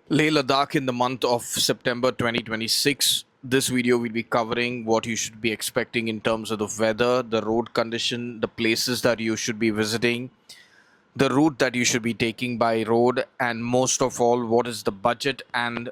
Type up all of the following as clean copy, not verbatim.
Leh Ladakh in the month of September 2026. This video will be covering what you should be expecting in terms of the weather, the road condition, the places that you should be visiting, the route that you should be taking by road, and most of all, what is the budget and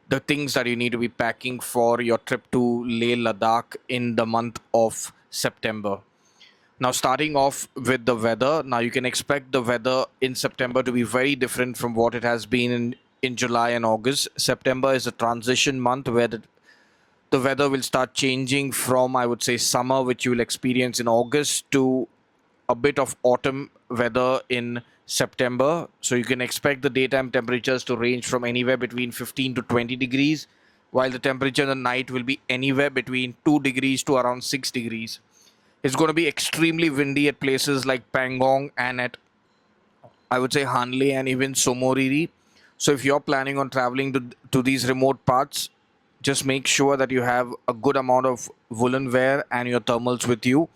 the things that you need to be packing for your trip to Leh Ladakh in the month of September. Now, starting off with the weather, now you can expect the weather in September to be very different from what it has been in July and August. September is a transition month where the weather will start changing from, I would say, summer, which you will experience in August, to a bit of autumn weather in September. So you can expect the daytime temperatures to range from anywhere between 15 to 20 degrees, while the temperature in the night will be anywhere between 2 degrees to around 6 degrees. It's going to be extremely windy at places like Pangong and at, I would say, Hanle and even Somoriri. So if you're planning on traveling to these remote parts, just make sure that you have a good amount of woolen wear and your thermals with you.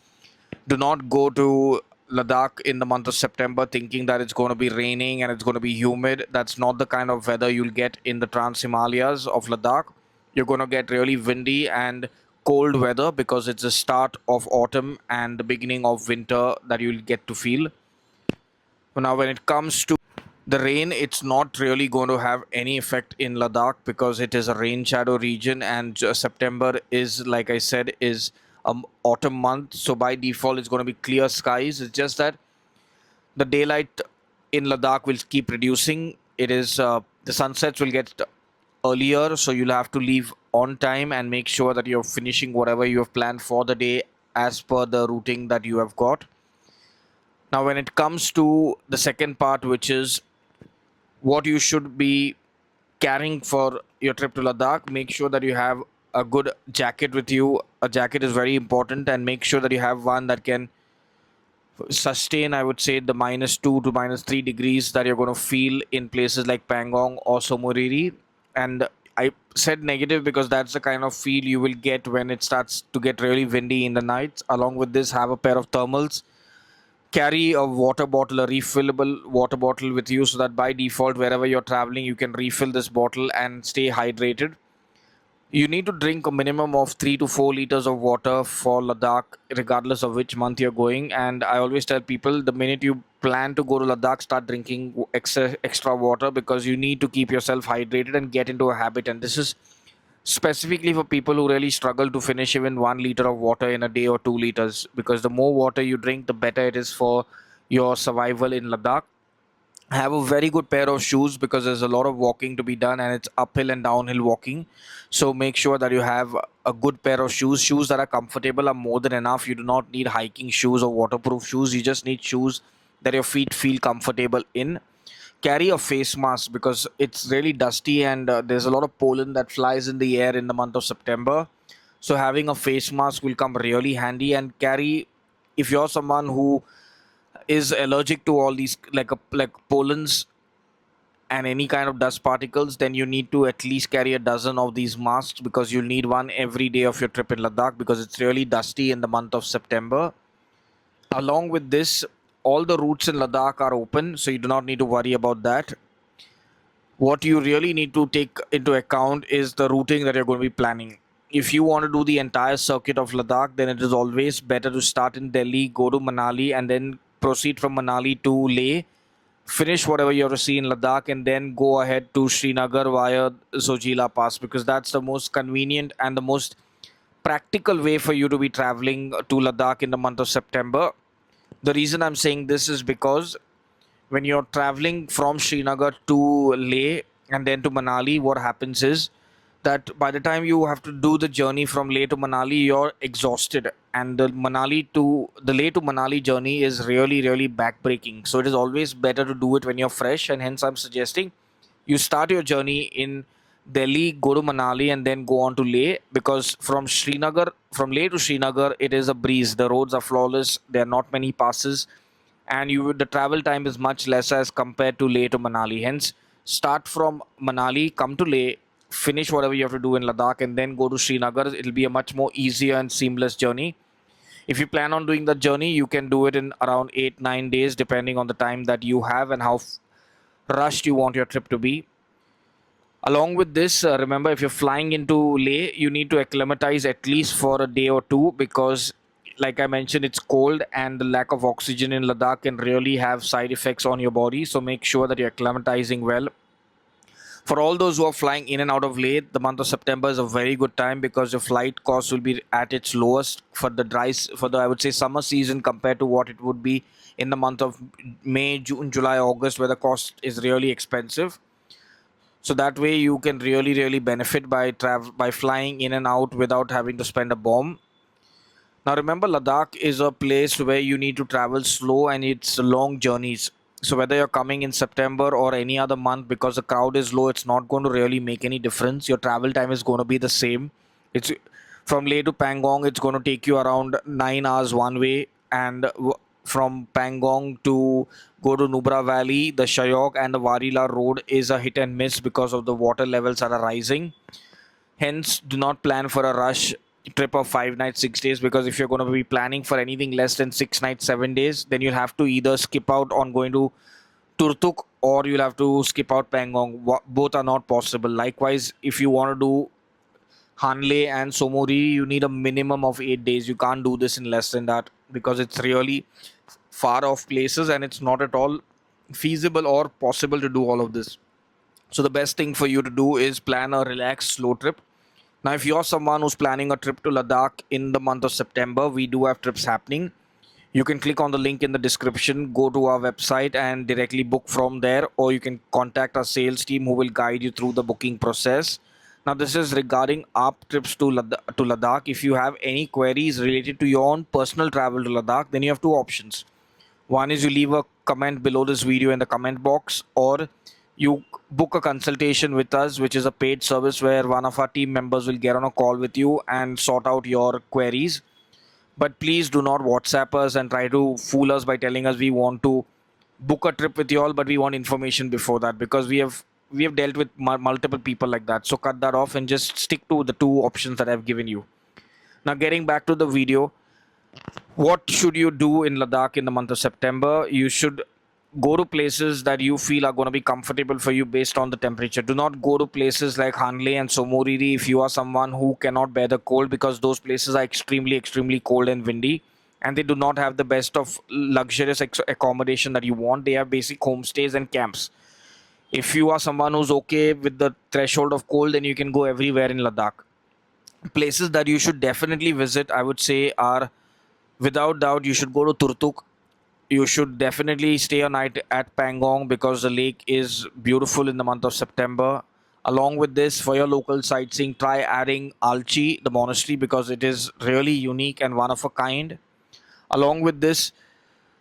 Do not go to Ladakh in the month of September thinking that it's going to be raining and it's going to be humid. That's not the kind of weather you'll get in the Trans Himalayas of Ladakh. You're going to get really windy and cold weather because it's the start of autumn and the beginning of winter that you'll get to feel. Now, when it comes to the rain, it's not really going to have any effect in Ladakh because it is a rain shadow region, and September is, like I said, is autumn month. So by default, it's going to be clear skies. It's just that the daylight in Ladakh will keep reducing. It is the sunsets will get earlier, so you'll have to leave on time and make sure that you're finishing whatever you have planned for the day as per the routing that you have got. Now, when it comes to the second part, which is what you should be carrying for your trip to Ladakh, make sure that you have a good jacket with you. A jacket is very important, and make sure that you have one that can sustain, I would say, the -2 to -3 degrees that you're going to feel in places like Pangong or Somoriri. And I said negative because that's the kind of feel you will get when it starts to get really windy in the nights. Along with this, have a pair of thermals. Carry a water bottle, a refillable water bottle with you, so that by default, wherever you're traveling, you can refill this bottle and stay hydrated. You need to drink a minimum of 3 to 4 liters of water for Ladakh, regardless of which month you're going. And I always tell people, the minute you plan to go to Ladakh, start drinking extra water, because you need to keep yourself hydrated and get into a habit. And this is specifically for people who really struggle to finish even 1 liter of water in a day or 2 liters, because the more water you drink, the better it is for your survival in Ladakh. Have a very good pair of shoes because there's a lot of walking to be done and it's uphill and downhill walking. So make sure that you have a good pair of shoes. Shoes that are comfortable are more than enough. You do not need hiking shoes or waterproof shoes. You just need shoes that your feet feel comfortable in. Carry a face mask because it's really dusty, and there's a lot of pollen that flies in the air in the month of September. So having a face mask will come really handy. And carry, if you're someone who is allergic to all these like pollens and any kind of dust particles, then you need to at least carry a dozen of these masks, because you'll need one every day of your trip in Ladakh because it's really dusty in the month of September. Along with this, all the routes in Ladakh are open, so you do not need to worry about that. What you really need to take into account is the routing that you're going to be planning. If you want to do the entire circuit of Ladakh, then it is always better to start in Delhi, go to Manali, and then proceed from Manali to Leh, finish whatever you have to see in Ladakh, and then go ahead to Srinagar via Zojila Pass, because that's the most convenient and the most practical way for you to be traveling to Ladakh in the month of September. The reason I'm saying this is because when you're traveling from Srinagar to Leh and then to Manali, what happens is that by the time you have to do the journey from Leh to Manali, you're exhausted, and the Leh to Manali journey is really, really backbreaking. So it is always better to do it when you're fresh, and hence I'm suggesting you start your journey in Delhi, go to Manali, and then go on to Leh, because from Leh to Srinagar, it is a breeze. The roads are flawless. There are not many passes, and the travel time is much less as compared to Leh to Manali. Hence, start from Manali, come to Leh, finish whatever you have to do in Ladakh, and then go to Srinagar. It'll be a much more easier and seamless journey. If you plan on doing the journey, you can do it in around 8 9 days, depending on the time that you have and how rushed you want your trip to be. Along with this, remember, if you're flying into Leh, you need to acclimatize at least for a day or two, because, like I mentioned, it's cold and the lack of oxygen in Ladakh can really have side effects on your body. So make sure that you're acclimatizing well. For all those who are flying in and out of Leh, the month of September is a very good time because your flight cost will be at its lowest for the for the, I would say, summer season, compared to what it would be in the month of May, June, July, August, where the cost is really expensive. So that way you can really benefit by by flying in and out without having to spend a bomb. Now remember, Ladakh is a place where you need to travel slow and it's long journeys. So whether you're coming in September or any other month, because the crowd is low, it's not going to really make any difference. Your travel time is going to be the same. It's from Leh to Pangong, it's going to take you around 9 hours one way, and from Pangong to go to Nubra Valley, the Shayok and the Warila road is a hit and miss because of the water levels that are rising. Hence, do not plan for a rush trip of 5 nights, 6 days, because if you're going to be planning for anything less than 6 nights, 7 days, then you'll have to either skip out on going to Turtuk or you'll have to skip out Pangong. Both are not possible. Likewise, if you want to do Hanle and Somori, you need a minimum of 8 days. You can't do this in less than that because it's really far off places and it's not at all feasible or possible to do all of this. So the best thing for you to do is plan a relaxed, slow trip. Now, if you're someone who's planning a trip to Ladakh in the month of September, we do have trips happening. You can click on the link in the description, go to our website and directly book from there, or you can contact our sales team who will guide you through the booking process. Now, this is regarding our trips to Ladakh. If you have any queries related to your own personal travel to Ladakh, then you have two options. One is you leave a comment below this video in the comment box, or you book a consultation with us, which is a paid service where one of our team members will get on a call with you and sort out your queries. But please do not WhatsApp us and try to fool us by telling us we want to book a trip with you all, but we want information before that, because we have dealt with multiple people like that. So cut that off and just stick to the two options that I've given you. Now, getting back to the video, what should you do in Ladakh in the month of September? You should go to places that you feel are going to be comfortable for you based on the temperature. Do not go to places like Hanle and Somoriri if you are someone who cannot bear the cold, because those places are extremely cold and windy, and they do not have the best of luxurious accommodation that you want. They have basic homestays and camps. If you are someone who's okay with the threshold of cold, then you can go everywhere in Ladakh. Places that you should definitely visit, I would say, are, without doubt, you should go to Turtuk. You should definitely stay a night at Pangong because the lake is beautiful in the month of September. Along with this, for your local sightseeing, try adding Alchi, the monastery, because it is really unique and one of a kind. Along with this,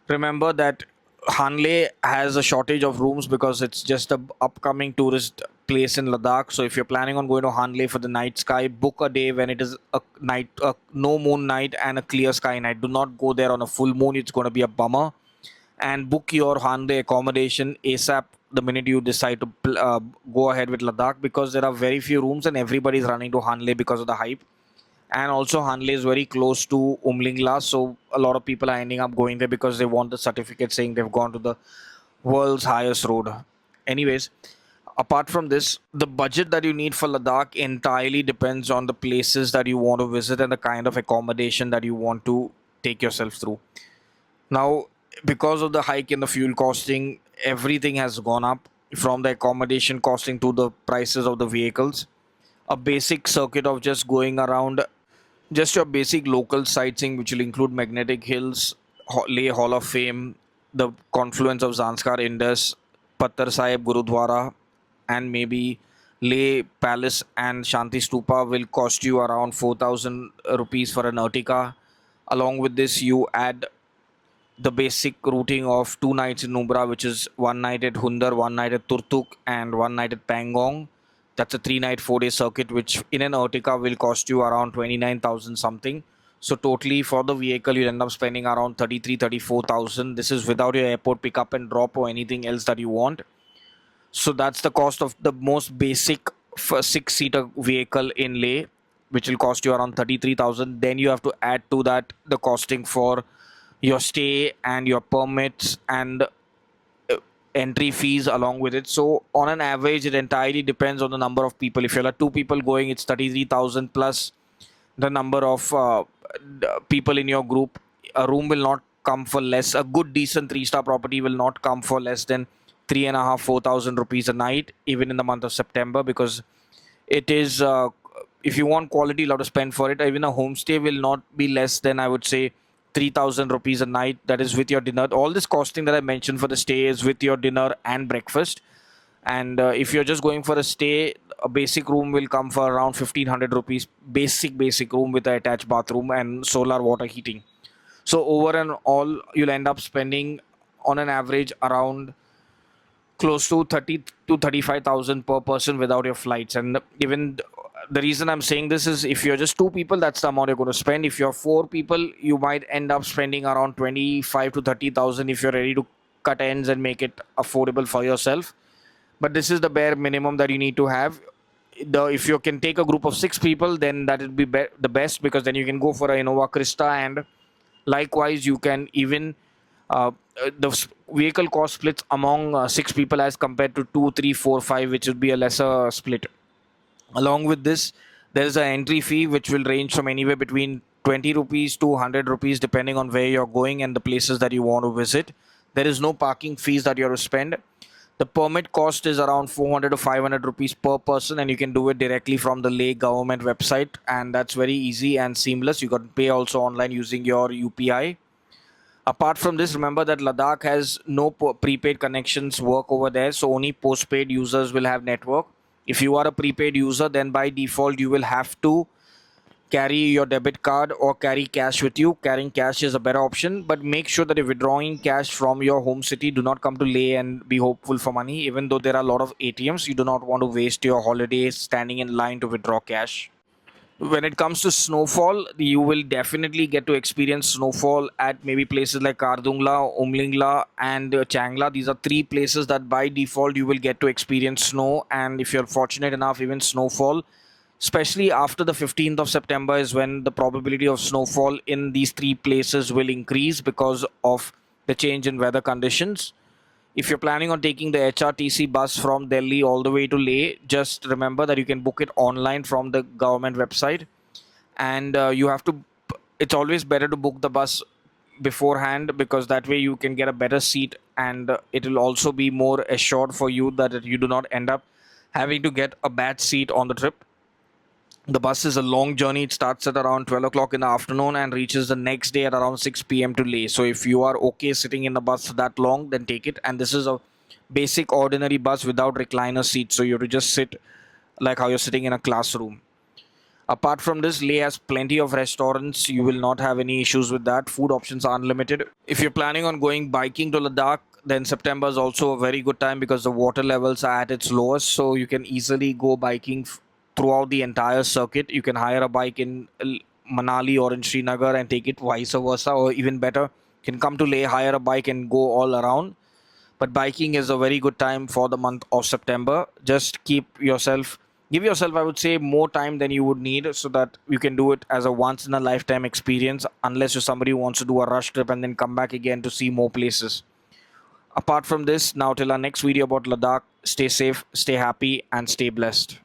remember that Hanle has a shortage of rooms because it's just a upcoming tourist place in Ladakh. So if you're planning on going to Hanle for the night sky, book a day when it is a night, a no moon night and a clear sky night. Do not go there on a full moon; it's going to be a bummer. And book your Hanle accommodation ASAP the minute you decide to go ahead with Ladakh, because there are very few rooms and everybody's running to Hanle because of the hype. And also Hanle is very close to Umlingla, so a lot of people are ending up going there because they want the certificate saying they've gone to the world's highest road. Anyways, apart from this, the budget that you need for Ladakh entirely depends on the places that you want to visit and the kind of accommodation that you want to take yourself through. Now, because of the hike in the fuel costing, everything has gone up, from the accommodation costing to the prices of the vehicles. A basic circuit of just going around, just your basic local sightseeing, which will include Magnetic Hills, Leh Hall of Fame, the confluence of Zanskar Indus, Pattar Sahib Gurudwara, and maybe Leh Palace and Shanti Stupa, will cost you around 4,000 rupees for an Ertiga. Along with this, you add the basic routing of 2 nights in Nubra, which is one night at Hundar, one night at Turtuk, and one night at Pangong. That's a 3 night, 4 day circuit, which in an Ertiga will cost you around 29,000 something. So, totally for the vehicle, you'll end up spending around 34,000. This is without your airport pickup and drop or anything else that you want. So, that's the cost of the most basic for 6-seater vehicle in Leh, which will cost you around 33,000. Then you have to add to that the costing for your stay and your permits and entry fees along with it. So on an average, it entirely depends on the number of people. If you're like two people going, it's 33,000 plus the number of people in your group. A room will not come for less. A good decent 3-star property will not come for less than 3,500-4,000 rupees a night, even in the month of September, because it is if you want quality, you'll have to spend for it. Even a homestay will not be less than, I would say, 3,000 rupees a night. That is with your dinner. All this costing that I mentioned for the stay is with your dinner and breakfast. And if you're just going for a stay, a basic room will come for around 1,500 rupees. Basic room with an attached bathroom and solar water heating. So over and all, you'll end up spending on an average around close to 30 to 35,000 per person without your flights. And even the reason I'm saying this is, if you're just two people, that's the amount you're going to spend. If you're four people, you might end up spending around 25 to 30,000 if you're ready to cut ends and make it affordable for yourself. But this is the bare minimum that you need to have. If you can take a group of 6 people, then that would be, the best, because then you can go for a Innova Krista, and likewise you can even the vehicle cost splits among 6 people as compared to 2, 3, 4, 5, which would be a lesser split. Along with this, there is an entry fee which will range from anywhere between 20 rupees to 100 rupees depending on where you're going and the places that you want to visit. There is no parking fees that you have to spend. The permit cost is around 400 to 500 rupees per person, and you can do it directly from the Leh government website, and that's very easy and seamless. You can pay also online using your UPI. Apart from this, remember that Ladakh has no prepaid connections work over there, so only postpaid users will have network. If you are a prepaid user, then by default you will have to carry your debit card or carry cash with you. Carrying cash is a better option, but make sure that if withdrawing cash from your home city, do not come to Leh and be hopeful for money. Even though there are a lot of ATMs, you do not want to waste your holidays standing in line to withdraw cash. When it comes to snowfall, you will definitely get to experience snowfall at maybe places like Kardungla, Umlingla, and Changla. These are 3 places that by default you will get to experience snow, and if you're fortunate enough, even snowfall. Especially after the 15th of September is when the probability of snowfall in these 3 places will increase because of the change in weather conditions. If you're planning on taking the HRTC bus from Delhi all the way to Leh, just remember that you can book it online from the government website. And you have to, it's always better to book the bus beforehand, because that way you can get a better seat, and it will also be more assured for you that you do not end up having to get a bad seat on the trip. The bus is a long journey. It starts at around 12 o'clock in the afternoon and reaches the next day at around 6 p.m. to Leh. So if you are okay sitting in the bus that long, then take it. And this is a basic ordinary bus without recliner seats. So you have to just sit like how you're sitting in a classroom. Apart from this, Leh has plenty of restaurants. You will not have any issues with that. Food options are unlimited. If you're planning on going biking to Ladakh, then September is also a very good time because the water levels are at its lowest. So you can easily go biking throughout the entire circuit. You can hire a bike in Manali or in Srinagar and take it vice versa, or even better, you can come to Leh, hire a bike and go all around. But biking is a very good time for the month of September. Just give yourself, I would say, more time than you would need, so that you can do it as a once in a lifetime experience, unless you're somebody who wants to do a rush trip and then come back again to see more places. Apart from this, now till our next video about Ladakh, stay safe, stay happy, and stay blessed.